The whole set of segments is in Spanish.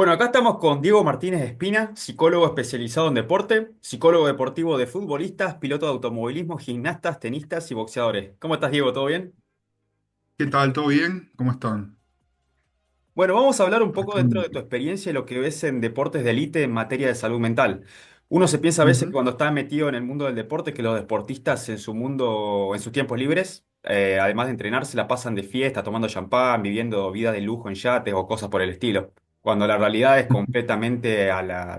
Bueno, acá estamos con Diego Martínez Espina, psicólogo especializado en deporte, psicólogo deportivo de futbolistas, piloto de automovilismo, gimnastas, tenistas y boxeadores. ¿Cómo estás, Diego? ¿Todo bien? ¿Qué tal? ¿Todo bien? ¿Cómo están? Bueno, vamos a hablar un poco Acá dentro muy de tu bien. experiencia y lo que ves en deportes de élite en materia de salud mental. Uno se piensa a veces que Ujú. cuando está metido en el mundo del deporte, que los deportistas en su mundo, en sus tiempos libres, además de entrenar, se la pasan de fiesta, tomando champán, viviendo vida de lujo en yates o cosas por el estilo, cuando la realidad es completamente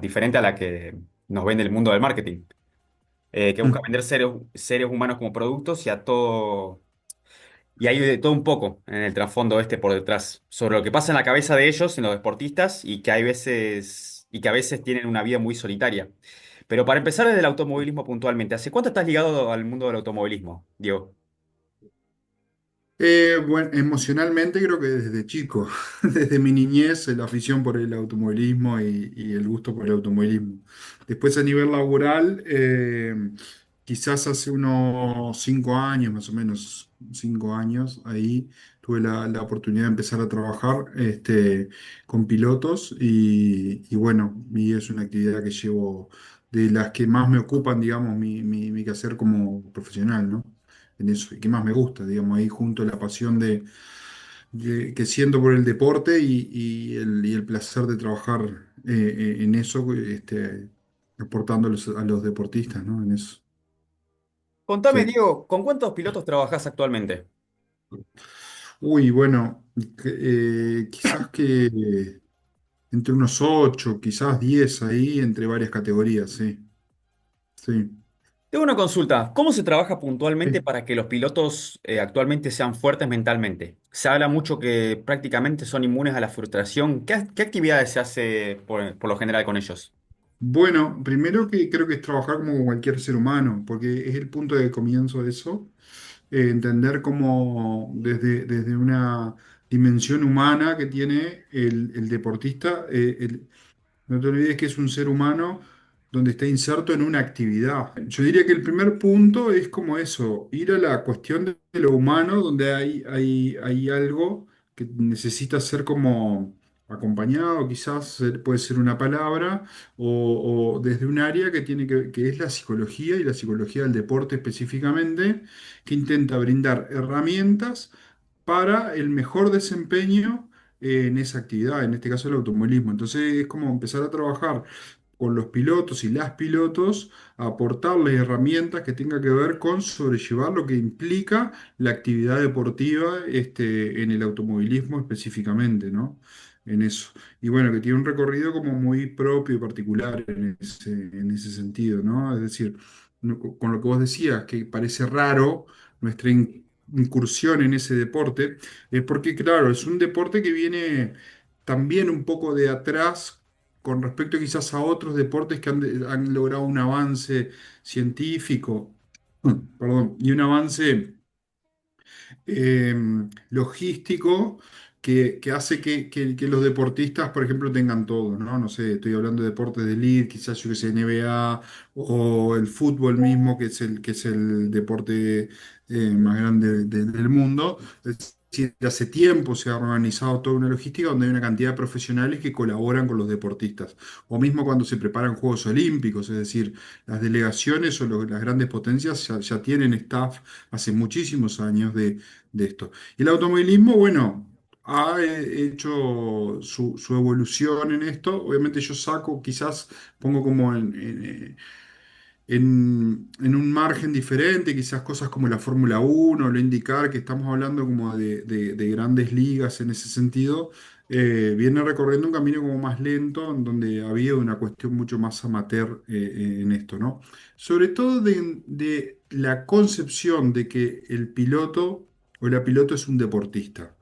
diferente a la que nos vende el mundo del marketing, que busca vender seres humanos como productos y a todo. Y hay de todo un poco en el trasfondo este por detrás, sobre lo que pasa en la cabeza de ellos, en los deportistas, y que a veces tienen una vida muy solitaria. Pero para empezar desde el automovilismo puntualmente, ¿hace cuánto estás ligado al mundo del automovilismo, Diego? Bueno, emocionalmente creo que desde chico, desde mi niñez, la afición por el automovilismo y el gusto por el automovilismo. Después a nivel laboral, quizás hace unos 5 años, más o menos 5 años, ahí tuve la oportunidad de empezar a trabajar con pilotos y bueno, y es una actividad que llevo de las que más me ocupan, digamos, mi quehacer como profesional, ¿no? En eso, y que más me gusta, digamos, ahí junto la pasión que siento por el deporte y el placer de trabajar en eso, aportando a los deportistas, ¿no? En eso. Contame, Sí. Diego, ¿con cuántos pilotos trabajás actualmente? Uy, bueno, quizás que entre unos 8, quizás 10 ahí, entre varias categorías, sí. Sí. Tengo una consulta. ¿Cómo se trabaja puntualmente Sí. para que los pilotos actualmente sean fuertes mentalmente? Se habla mucho que prácticamente son inmunes a la frustración. ¿Qué actividades se hace por lo general con ellos? Bueno, primero que creo que es trabajar como cualquier ser humano, porque es el punto de comienzo de eso. Entender cómo desde una dimensión humana que tiene el deportista, no te olvides que es un ser humano donde está inserto en una actividad. Yo diría que el primer punto es como eso, ir a la cuestión de lo humano, donde hay algo que necesita ser como acompañado, quizás puede ser una palabra, o desde un área que es la psicología y la psicología del deporte específicamente, que intenta brindar herramientas para el mejor desempeño en esa actividad, en este caso el automovilismo. Entonces es como empezar a trabajar con los pilotos y las pilotos, a aportarles herramientas que tengan que ver con sobrellevar lo que implica la actividad deportiva en el automovilismo específicamente, ¿no? En eso. Y bueno, que tiene un recorrido como muy propio y particular en ese sentido, ¿no? Es decir, con lo que vos decías, que parece raro nuestra incursión en ese deporte, es porque, claro, es un deporte que viene también un poco de atrás con respecto quizás a otros deportes que han logrado un avance científico, perdón, y un avance eh, logístico que hace que los deportistas, por ejemplo, tengan todo, ¿no? No sé, estoy hablando de deportes de elite, quizás yo que sé, NBA o el fútbol mismo, que es el deporte más grande del mundo. Es decir, hace tiempo se ha organizado toda una logística donde hay una cantidad de profesionales que colaboran con los deportistas. O mismo cuando se preparan Juegos Olímpicos, es decir, las delegaciones o las grandes potencias ya tienen staff hace muchísimos años de esto. Y el automovilismo, bueno, ha hecho su evolución en esto. Obviamente yo saco, quizás pongo como en un margen diferente, quizás cosas como la Fórmula 1, lo indicar que estamos hablando como de grandes ligas en ese sentido. Viene recorriendo un camino como más lento, en donde había una cuestión mucho más amateur en esto, ¿no? Sobre todo de la concepción de que el piloto o la piloto es un deportista.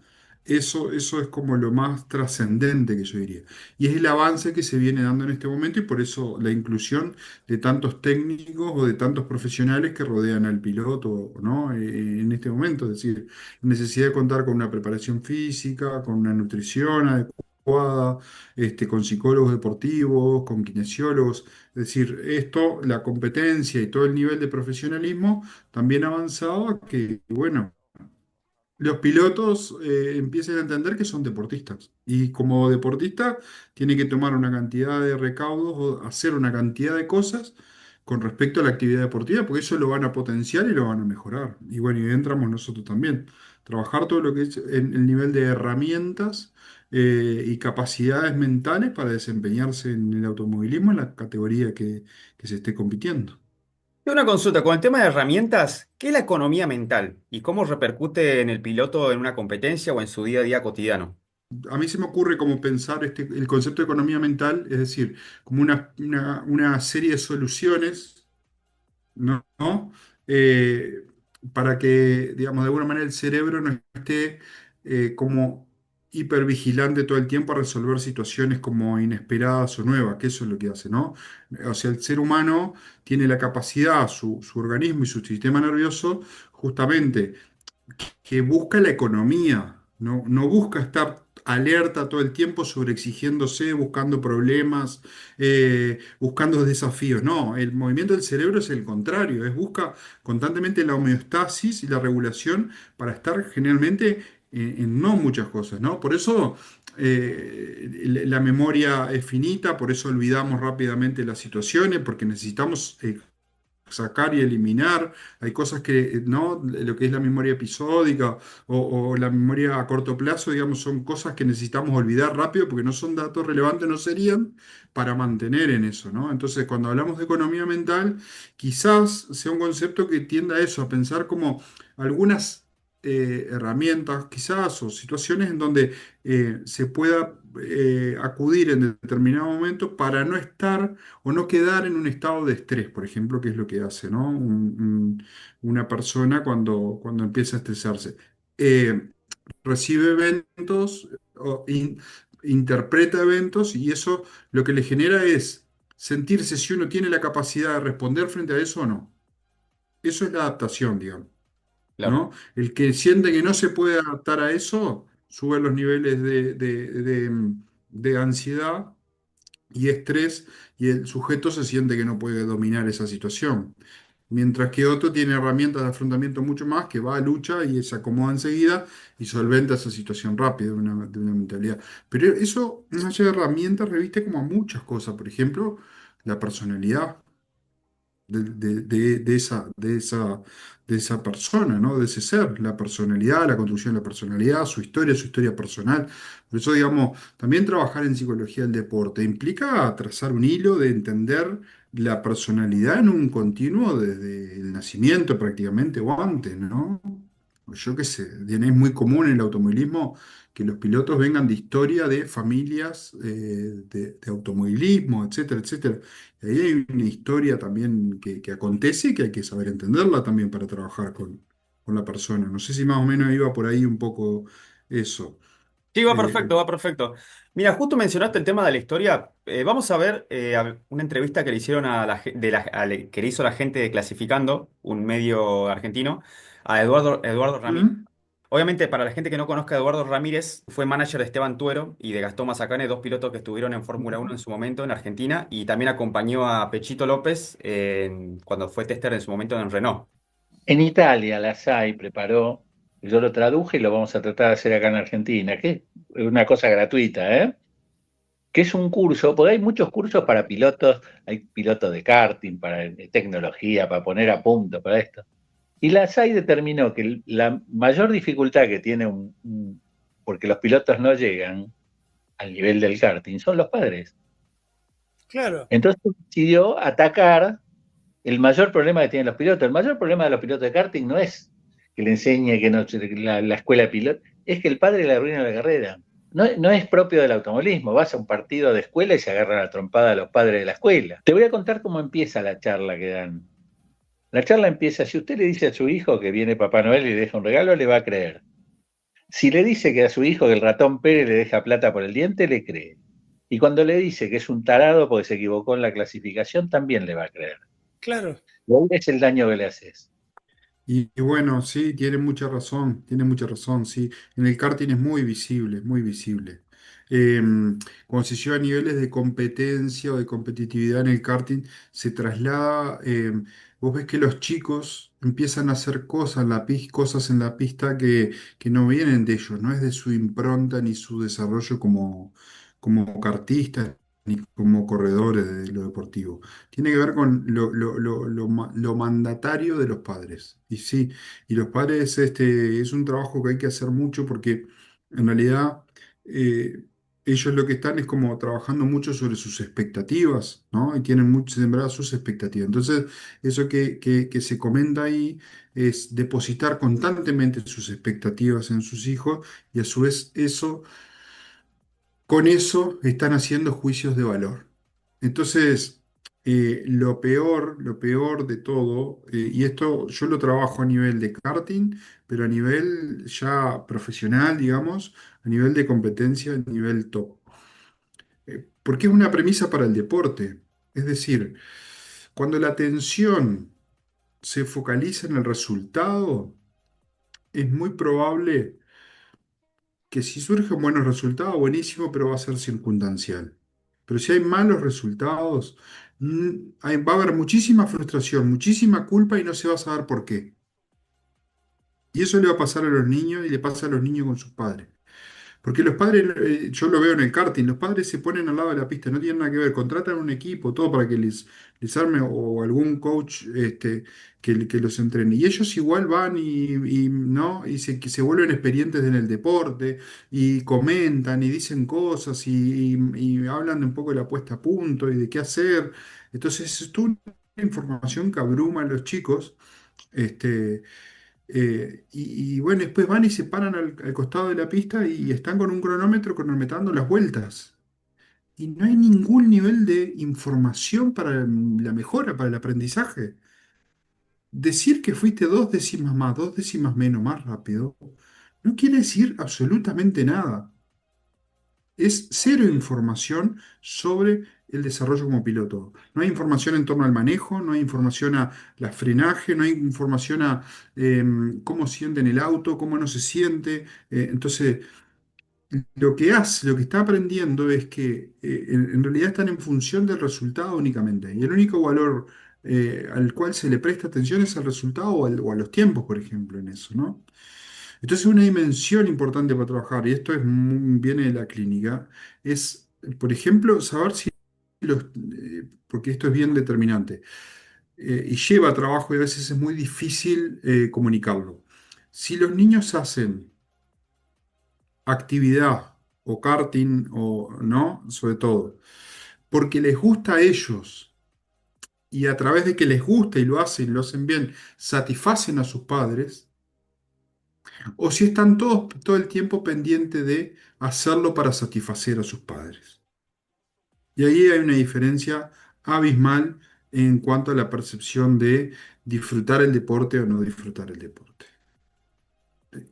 Eso es como lo más trascendente que yo diría. Y es el avance que se viene dando en este momento y por eso la inclusión de tantos técnicos o de tantos profesionales que rodean al piloto, ¿no? En este momento, es decir, necesidad de contar con una preparación física, con una nutrición adecuada, con psicólogos deportivos, con kinesiólogos. Es decir, esto, la competencia y todo el nivel de profesionalismo también ha avanzado a que, bueno, los pilotos empiecen a entender que son deportistas. Y como deportista, tiene que tomar una cantidad de recaudos o hacer una cantidad de cosas con respecto a la actividad deportiva, porque eso lo van a potenciar y lo van a mejorar. Y bueno, y ahí entramos nosotros también. Trabajar todo lo que es el nivel de herramientas y capacidades mentales para desempeñarse en el automovilismo en la categoría que se esté compitiendo. Y una consulta, con el tema de herramientas, ¿qué es la economía mental y cómo repercute en el piloto en una competencia o en su día a día cotidiano? A mí se me ocurre como pensar el concepto de economía mental, es decir, como una serie de soluciones, ¿no? ¿No? Eh, para que, digamos, de alguna manera el cerebro no esté como hipervigilante todo el tiempo a resolver situaciones como inesperadas o nuevas, que eso es lo que hace, ¿no? O sea, el ser humano tiene la capacidad, su organismo y su sistema nervioso, justamente que busca la economía, no busca estar alerta todo el tiempo, sobreexigiéndose, buscando problemas, buscando desafíos. No, el movimiento del cerebro es el contrario, es busca constantemente la homeostasis y la regulación para estar generalmente en no muchas cosas, ¿no? Por eso la memoria es finita, por eso olvidamos rápidamente las situaciones, porque necesitamos sacar y eliminar. Hay cosas que, ¿no? Lo que es la memoria episódica o la memoria a corto plazo, digamos, son cosas que necesitamos olvidar rápido porque no son datos relevantes, no serían para mantener en eso, ¿no? Entonces, cuando hablamos de economía mental, quizás sea un concepto que tienda a eso, a pensar como algunas herramientas, quizás, o situaciones en donde se pueda acudir en determinado momento para no estar o no quedar en un estado de estrés, por ejemplo, que es lo que hace, ¿no? Una persona cuando empieza a estresarse. Eh, Recibe eventos o interpreta eventos y eso lo que le genera es sentirse si uno tiene la capacidad de responder frente a eso o no. Eso es la adaptación, digamos, Claro. ¿no? El que siente que no se puede adaptar a eso, sube los niveles de ansiedad y estrés y el sujeto se siente que no puede dominar esa situación. Mientras que otro tiene herramientas de afrontamiento mucho más, que va a lucha y se acomoda enseguida y solventa esa situación rápido de una mentalidad. Pero eso, más allá de herramientas, reviste como a muchas cosas. Por ejemplo, la personalidad de esa persona, ¿no? De ese ser, la personalidad, la construcción de la personalidad, su historia personal. Por eso, digamos, también trabajar en psicología del deporte implica trazar un hilo de entender la personalidad en un continuo desde el nacimiento prácticamente o antes, ¿no? Yo qué sé, es muy común en el automovilismo que los pilotos vengan de historia de familias de automovilismo, etcétera, etcétera. Y ahí hay una historia también que acontece y que hay que saber entenderla también para trabajar con la persona. No sé si más o menos iba por ahí un poco eso. Sí, va Eh, perfecto, va perfecto. Mira, justo mencionaste el tema de la historia. Vamos a ver una entrevista que le hicieron a que le hizo la gente de Clasificando, un medio argentino, a Eduardo Ramírez. ¿Mm? Obviamente, para la gente que no conozca a Eduardo Ramírez, fue manager de Esteban Tuero y de Gastón Mazacane, dos pilotos que estuvieron en Fórmula 1 en su momento en Argentina, y también acompañó a Pechito López cuando fue tester en su momento en Renault. En Italia, la SAI preparó, yo lo traduje y lo vamos a tratar de hacer acá en Argentina, que es una cosa gratuita, ¿eh? Que es un curso, porque hay muchos cursos para pilotos, hay pilotos de karting, para tecnología, para poner a punto, para esto. Y la SAI determinó que la mayor dificultad que tiene porque los pilotos no llegan al nivel del karting, son los padres. Claro, Entonces decidió atacar el mayor problema que tienen los pilotos. El mayor problema de los pilotos de karting no es que le enseñe que no, la escuela de pilotos, es que el padre le arruina la carrera. No, no es propio del automovilismo. Vas a un partido de escuela y se agarran a la trompada a los padres de la escuela. Te voy a contar cómo empieza la charla que dan. La charla empieza, si usted le dice a su hijo que viene Papá Noel y le deja un regalo, le va a creer. Si le dice que a su hijo que el ratón Pérez le deja plata por el diente, le cree. Y cuando le dice que es un tarado porque se equivocó en la clasificación, también le va a creer. claro. Y ahí es el daño que le haces. Y bueno, sí, tiene mucha razón, sí. En el karting es muy visible, muy visible. eh, cuando se lleva a niveles de competencia o de competitividad en el karting, se traslada, vos ves que los chicos empiezan a hacer cosas en la pista que no vienen de ellos, no es de su impronta ni su desarrollo como kartistas ni como corredores de lo deportivo. Tiene que ver con lo mandatario de los padres. Y sí, y los padres es un trabajo que hay que hacer mucho porque en realidad eh, ellos lo que están es como trabajando mucho sobre sus expectativas, ¿no? Y tienen mucho sembradas sus expectativas. Entonces, eso que se comenta ahí es depositar constantemente sus expectativas en sus hijos y a su vez con eso están haciendo juicios de valor. Entonces, lo peor de todo, y esto yo lo trabajo a nivel de karting, pero a nivel ya profesional, digamos, a nivel de competencia, a nivel top. Porque es una premisa para el deporte. Es decir, cuando la atención se focaliza en el resultado, es muy probable que si surgen buenos resultados, buenísimo, pero va a ser circunstancial. Pero si hay malos resultados, va a haber muchísima frustración, muchísima culpa y no se va a saber por qué. Y eso le va a pasar a los niños y le pasa a los niños con sus padres. Porque los padres, yo lo veo en el karting, los padres se ponen al lado de la pista, no tienen nada que ver, contratan un equipo, todo para que les arme o algún coach que los entrene. Y ellos igual van ¿no? Que se vuelven experientes en el deporte y comentan y dicen cosas y hablan de un poco de la puesta a punto y de qué hacer. Entonces, es toda una información que abruma a los chicos. Este, bueno, después van y se paran al costado de la pista y están con un cronómetro cronometrando las vueltas. Y no hay ningún nivel de información para la mejora, para el aprendizaje. Decir que fuiste 2 décimas más, 2 décimas menos, más rápido, no quiere decir absolutamente nada. Es cero información sobre el desarrollo como piloto. No hay información en torno al manejo, no hay información a la frenaje, no hay información a cómo sienten el auto, cómo no se siente. Entonces, lo que está aprendiendo es que en realidad están en función del resultado únicamente. Y el único valor al cual se le presta atención es al resultado o a los tiempos, por ejemplo, en eso, ¿no? Entonces, una dimensión importante para trabajar, y esto viene de la clínica, es, por ejemplo, saber si porque esto es bien determinante, y lleva trabajo y a veces es muy difícil comunicarlo. Si los niños hacen actividad o karting o no, sobre todo, porque les gusta a ellos y a través de que les gusta y lo hacen bien, satisfacen a sus padres, o si están todos todo el tiempo pendientes de hacerlo para satisfacer a sus padres. Y ahí hay una diferencia abismal en cuanto a la percepción de disfrutar el deporte o no disfrutar el deporte,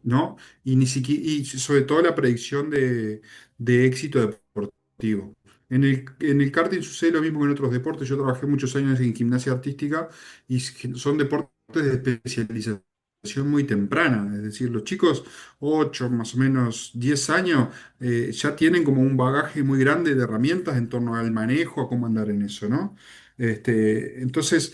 ¿no? Y, ni siquiera, y sobre todo la predicción de éxito deportivo. En el karting sucede lo mismo que en otros deportes. Yo trabajé muchos años en gimnasia artística y son deportes de especialización muy temprana. Es decir, los chicos, 8 más o menos 10 años, ya tienen como un bagaje muy grande de herramientas en torno al manejo, a cómo andar en eso, ¿no? Entonces,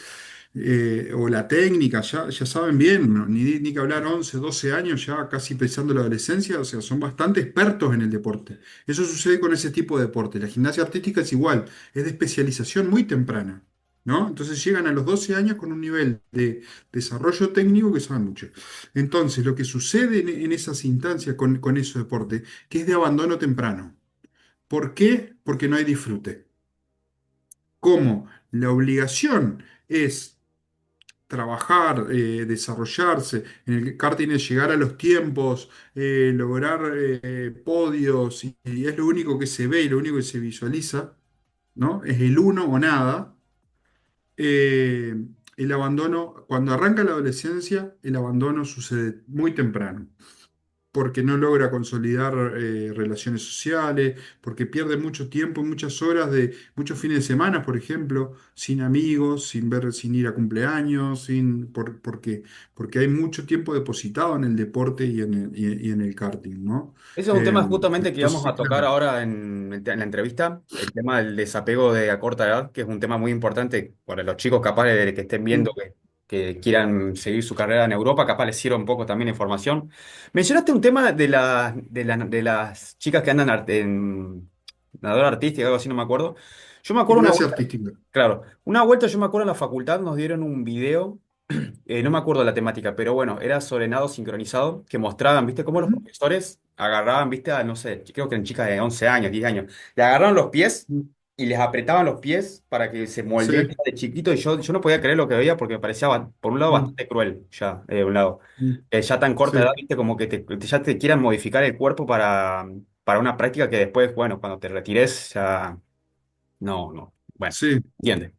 o la técnica, ya saben bien, ¿no? Ni que hablar 11 12 años, ya casi pensando en la adolescencia, o sea, son bastante expertos en el deporte. Eso sucede con ese tipo de deporte. La gimnasia artística es igual, es de especialización muy temprana, ¿no? Entonces llegan a los 12 años con un nivel de desarrollo técnico que saben mucho. Entonces, lo que sucede en esas instancias con esos deportes, que es de abandono temprano. ¿Por qué? Porque no hay disfrute. ¿Cómo? La obligación es trabajar, desarrollarse. En el karting es llegar a los tiempos, lograr podios, y es lo único que se ve y lo único que se visualiza, ¿no? Es el uno o nada. Eh, el abandono, cuando arranca la adolescencia, el abandono sucede muy temprano. porque no logra consolidar relaciones sociales, porque pierde mucho tiempo, muchas horas de muchos fines de semana, por ejemplo, sin amigos, sin ver, sin ir a cumpleaños, porque hay mucho tiempo depositado en el deporte y en el karting, ¿no? Ese es un tema justamente que íbamos Entonces, a tocar claro. ahora en la entrevista, el tema del desapego de a corta edad, que es un tema muy importante para los chicos capaz de que estén viendo Mm, que quieran seguir su carrera en Europa, capaz les sirva un poco también información. Mencionaste un tema de las chicas que andan en nadadora artística, algo así, no me acuerdo. Yo me acuerdo una Gimnasia vuelta, artística. claro, una vuelta yo me acuerdo en la facultad nos dieron un video. No me acuerdo la temática, pero bueno, era sobre nado sincronizado, que mostraban, ¿viste? Cómo los Ujú. profesores agarraban, ¿viste? A, no sé, creo que eran chicas de 11 años, 10 años, le agarraron los pies y les apretaban los pies para que se moldeen Sí. de chiquito y yo no podía creer lo que veía porque me parecía, por un lado, Mm, bastante cruel, ya, de un lado. mm, Ya tan corta edad, sí. ¿viste? Como que ya te quieran modificar el cuerpo para una práctica que después, bueno, cuando te retires, ya, no, bueno, Sí. entiende.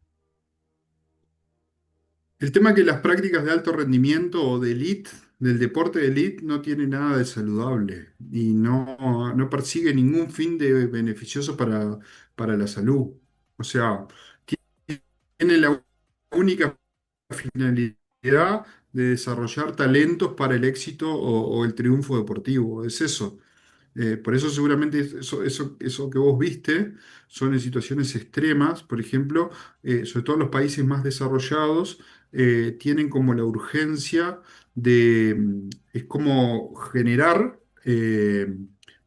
El tema es que las prácticas de alto rendimiento o de elite, del deporte de elite, no tiene nada de saludable y no persigue ningún fin de beneficioso para la salud. O sea, tiene la única finalidad de desarrollar talentos para el éxito o el triunfo deportivo. Es eso. Por eso seguramente eso que vos viste son en situaciones extremas, por ejemplo, sobre todo en los países más desarrollados, tienen como la urgencia es como generar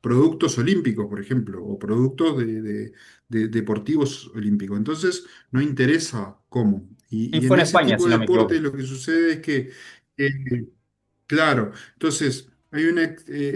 productos olímpicos, por ejemplo, o productos de deportivos olímpicos. Entonces, no interesa cómo. Y Y fue en en ese España, tipo si de no me deporte equivoco. lo que sucede es que eh, claro, entonces hay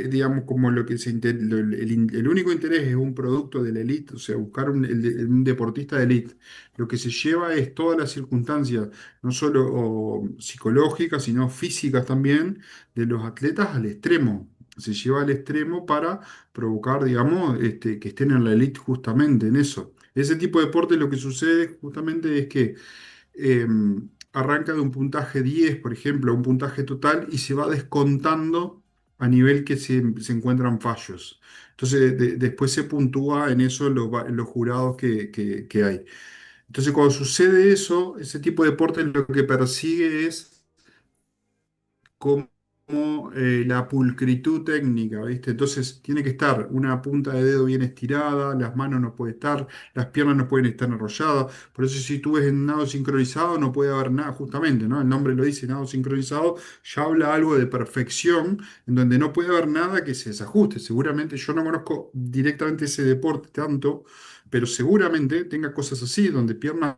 digamos, como lo que el único interés es un producto de la élite, o sea, buscar un deportista de élite. Lo que se lleva es todas las circunstancias, no solo psicológicas, sino físicas también, de los atletas al extremo. Se lleva al extremo para provocar, digamos, que estén en la élite justamente en eso. Ese tipo de deporte lo que sucede justamente es que eh, arranca de un puntaje 10, por ejemplo, a un puntaje total y se va descontando a nivel que se encuentran fallos. Entonces, después se puntúa en eso los jurados que hay. Entonces, cuando sucede eso, ese tipo de deporte lo que persigue es como la pulcritud técnica, ¿viste? Entonces tiene que estar una punta de dedo bien estirada, las manos no pueden estar, las piernas no pueden estar enrolladas. Por eso si tú ves en nado sincronizado no puede haber nada, justamente, ¿no? El nombre lo dice, nado sincronizado, ya habla algo de perfección, en donde no puede haber nada que se desajuste. Seguramente yo no conozco directamente ese deporte tanto, pero seguramente tenga cosas así, donde piernas,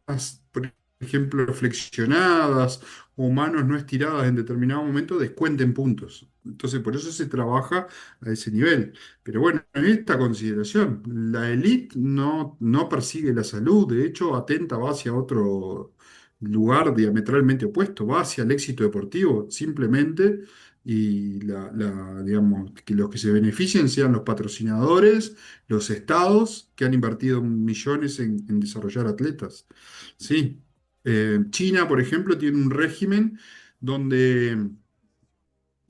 por ejemplo, flexionadas o manos no estiradas en determinado momento descuenten puntos. Entonces, por eso se trabaja a ese nivel. Pero bueno, en esta consideración, la élite no persigue la salud, de hecho, atenta, va hacia otro lugar diametralmente opuesto, va hacia el éxito deportivo, simplemente, y digamos, que los que se beneficien sean los patrocinadores, los estados que han invertido millones en desarrollar atletas. Sí. China, por ejemplo, tiene un régimen donde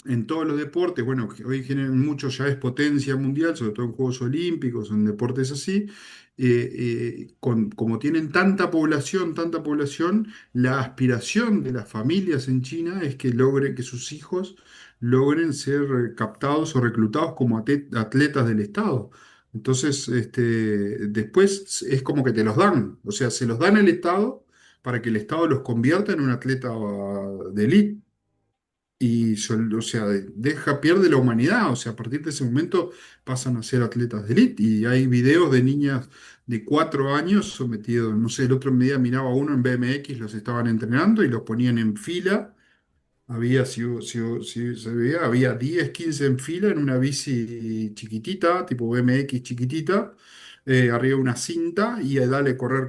en todos los deportes, bueno, que hoy generan mucho, ya es potencia mundial, sobre todo en Juegos Olímpicos, en deportes así, como tienen tanta población, la aspiración de las familias en China es que logren que sus hijos logren ser captados o reclutados como atletas del Estado. Entonces, después es como que te los dan, o sea, se los dan al Estado para que el Estado los convierta en un atleta de élite. O sea, pierde la humanidad, o sea, a partir de ese momento pasan a ser atletas de élite. Y hay videos de niñas de 4 años sometidos, no sé, el otro día miraba uno en BMX, los estaban entrenando y los ponían en fila. Había, si se veía, había 10 15 en fila en una bici chiquitita, tipo BMX chiquitita, arriba de una cinta y dale correr,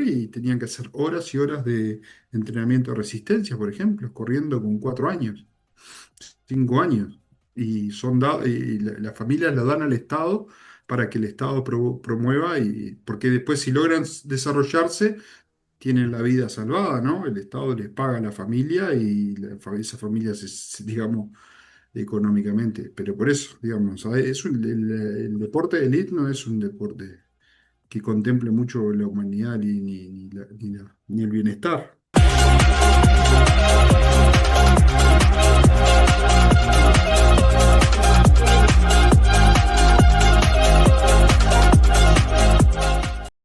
y tenían que hacer horas y horas de entrenamiento de resistencia, por ejemplo, corriendo con 4 años, 5 años. Y las familias lo dan al Estado para que el Estado promueva, porque después si logran desarrollarse, tienen la vida salvada, ¿no? El Estado les paga a la familia y esa familia digamos, económicamente. Pero por eso, digamos, ¿sabes? El deporte de élite no es un deporte que contemple mucho la humanidad ni el bienestar.